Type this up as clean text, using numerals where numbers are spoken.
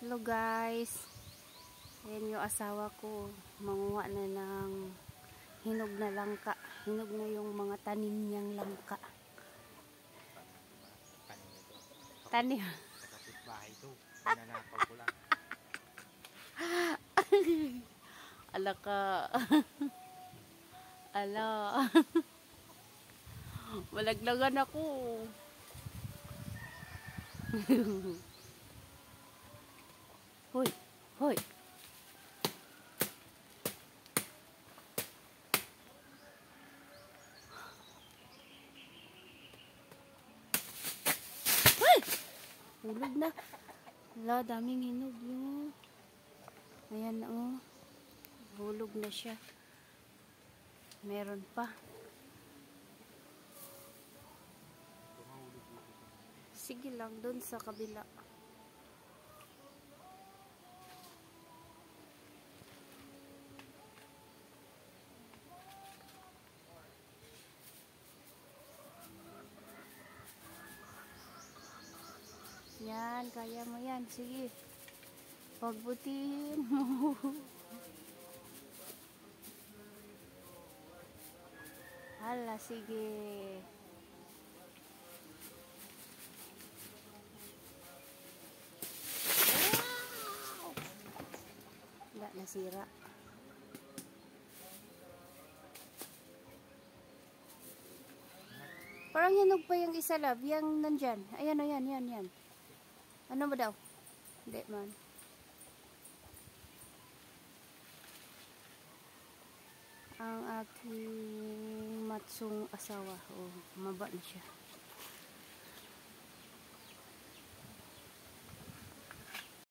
Hello guys, ayan yung asawa ko, manguha na ng hinog na langka. Hinog na yung mga tanim niyang langka. Tanim. Kapitbahay to, nanakaw ko lang. Ala ka. Ala. Malaglagan ako. Hoy, hoy. Hoy! Hulog na. Wala, daming hinog yun. Ayan na oh. Hulog na siya. Meron pa. Sige lang, doon sa kabila. Yan, kaya mo yan. Sige. Pagbutihin mo. Hala, sige. Wow! Wala, nasira. Parang hinog pa yung isa, love. Yang nandyan. Ayan o, yan, yan, yan. Ano ba daw? Hindi man. Ang aking matsong asawa. Oh, maba na siya.